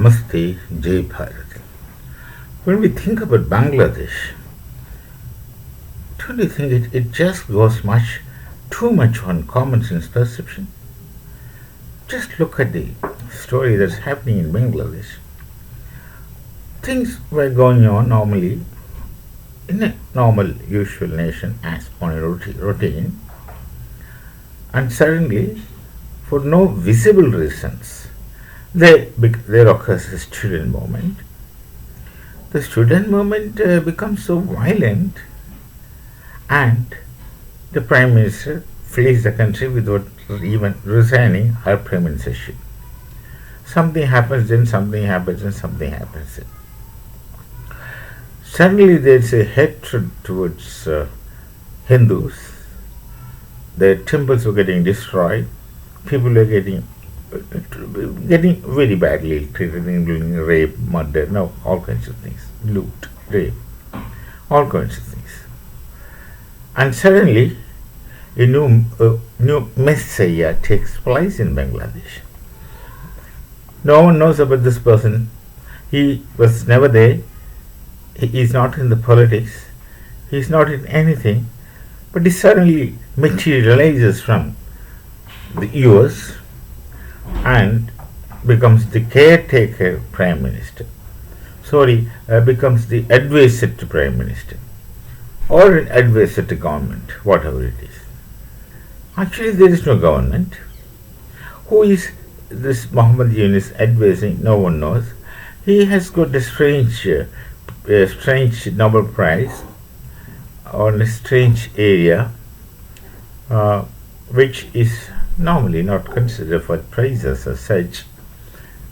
Namaste, Jai Bharat. When we think about Bangladesh, don't you think it just goes too much on common sense perception? Just look at the story that's happening in Bangladesh. Things were going on normally in a normal, usual nation as on a routine, and suddenly, for no visible reasons, there occurs a student movement. The student movement becomes so violent, and the Prime Minister flees the country without even resigning her Prime Ministership. Something happens, then something happens, and something happens. Suddenly, there's a hatred towards Hindus. Their temples were getting destroyed. People were getting very badly treated, including rape, murder, all kinds of things, loot, rape, all kinds of things. And suddenly, a new messiah takes place in Bangladesh. No one knows about this person. He was never there. He is not in the politics. He is not in anything. But he suddenly materializes from the US and becomes the caretaker Prime Minister. Becomes the advisor to Prime Minister or an advisor to government, whatever it is. Actually, there is no government. Who is this Muhammad Yunus advising? No one knows. He has got a strange Nobel Prize on a strange area, which is normally not considered for prizes as such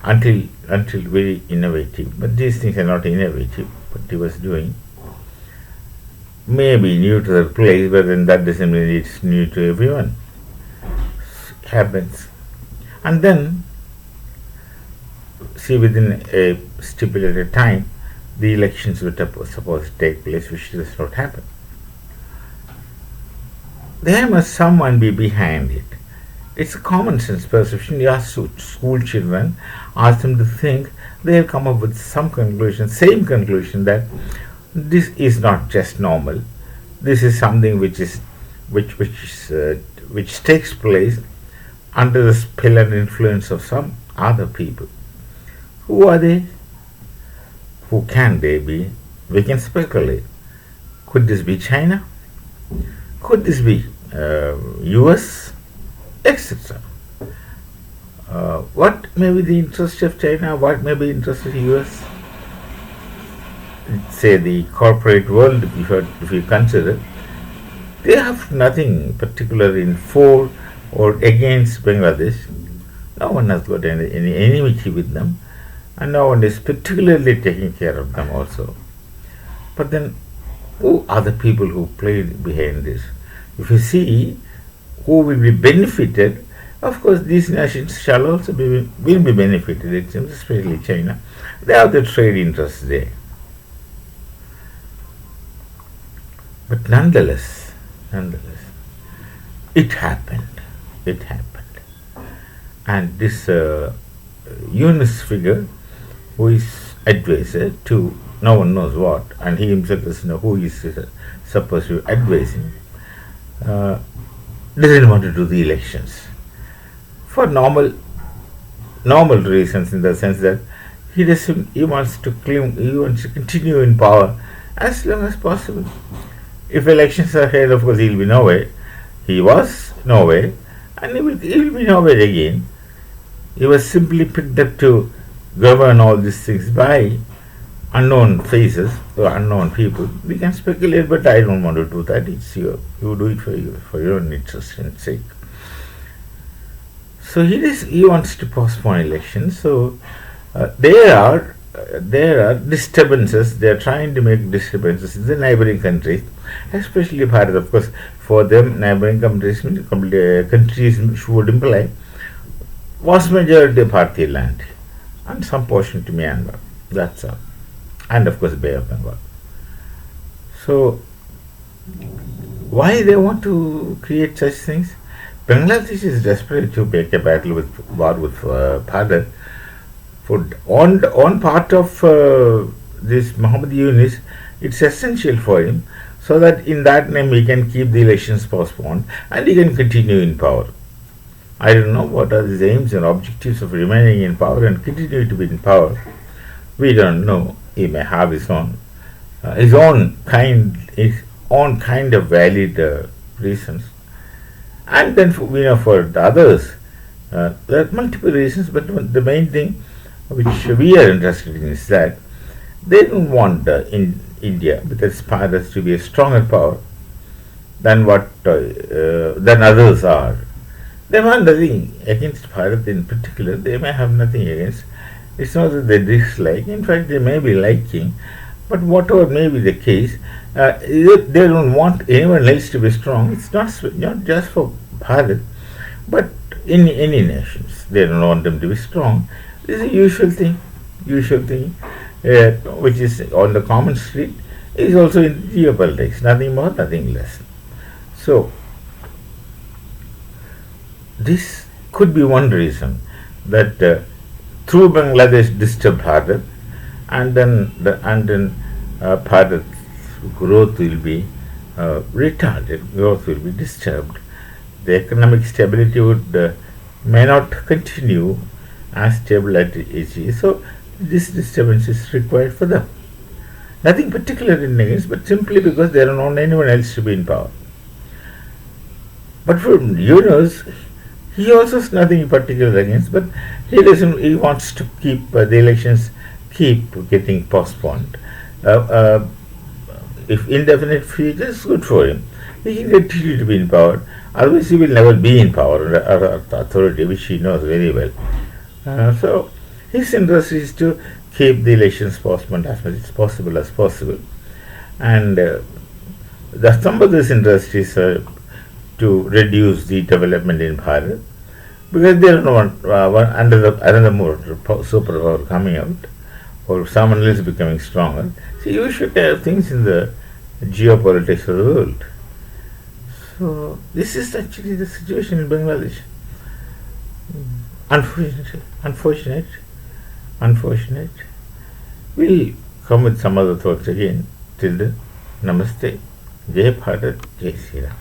until very innovative. But these things are not innovative. What he was doing may be new to the place, but then that doesn't mean it's new to everyone. It happens. And then, see, within a stipulated time, the elections were supposed to take place, which does not happen. There must someone be behind it. It's a common sense perception. You ask school children, ask them to think, they'll come up with same conclusion that this is not just normal. This is something which takes place under the spell and influence of some other people. Who are they? Who can they be? We can speculate. Could this be China? Could this be US? Etc. What may be the interest of China? What may be the interest of the US? Say the corporate world, if you consider, they have nothing particular in for or against Bangladesh. No one has got any enmity with them, and no one is particularly taking care of them also. But then, who are the people who played behind this? If you see who will be benefited, of course these nations shall also will be benefited, it seems, especially China. They have the trade interests there. But nonetheless, it happened. And this Yunus figure, who is advisor to no one knows what, and he himself doesn't know who is supposed to be advising, doesn't want to do the elections for normal reasons, in the sense that he wants to continue in power as long as possible. If elections are held, of course he will be nowhere. He was nowhere, and he will be nowhere again. He was simply picked up to govern all these things by unknown faces or unknown people. We can speculate, but I don't want to do that. It's you do it for your own interest and sake. So he wants to postpone elections. So there are disturbances. They are trying to make disturbances in the neighboring countries, especially Bharat. Of course, for them, neighboring countries would imply vast majority of Bharatiya land and some portion to Myanmar. That's all. And of course Bay of Bengal. So why they want to create such things? Bangladesh is desperate to make a war with Bharat, food. On part of this Muhammad Yunus, it's essential for him so that in that name he can keep the elections postponed and he can continue in power. I don't know what are his aims and objectives of remaining in power and continue to be in power. We don't know. He may have his own kind of valid reasons. And then for the others, there are multiple reasons, but the main thing which we are interested in is that they don't want in India, because Bharat to be a stronger power than than others are. They want nothing against Bharat in particular. They may have nothing against. It's not that they dislike. In fact, they may be liking. But whatever may be the case, they don't want anyone else to be strong. It's not just for Bharat, but in any nations. They don't want them to be strong. This is a usual thing, which is on the common street, is also in geopolitics. Nothing more, nothing less. So, this could be one reason that through Bangladesh disturb Bharat, and then Bharat's growth will be retarded. Growth will be disturbed. The economic stability may not continue as stable as it is. So this disturbance is required for them. Nothing particular in against, but simply because they don't want anyone else to be in power. But for Yunus, he also has nothing particular against, but he wants to keep the elections keep getting postponed. If indefinite future is good for him, he can continue to be in power. Otherwise, he will never be in power or authority, which he knows very well. So, his interest is to keep the elections postponed as much as possible. And some of this interest is to reduce the development in Bharat, because they don't want another more superpower coming out, or someone else becoming stronger. So you should have things in the geopolitics of the world. So this is actually the situation in Bangladesh. Unfortunate. We'll come with some other thoughts again. Till then, Namaste. Jai Bharat, Jai Sri Ram.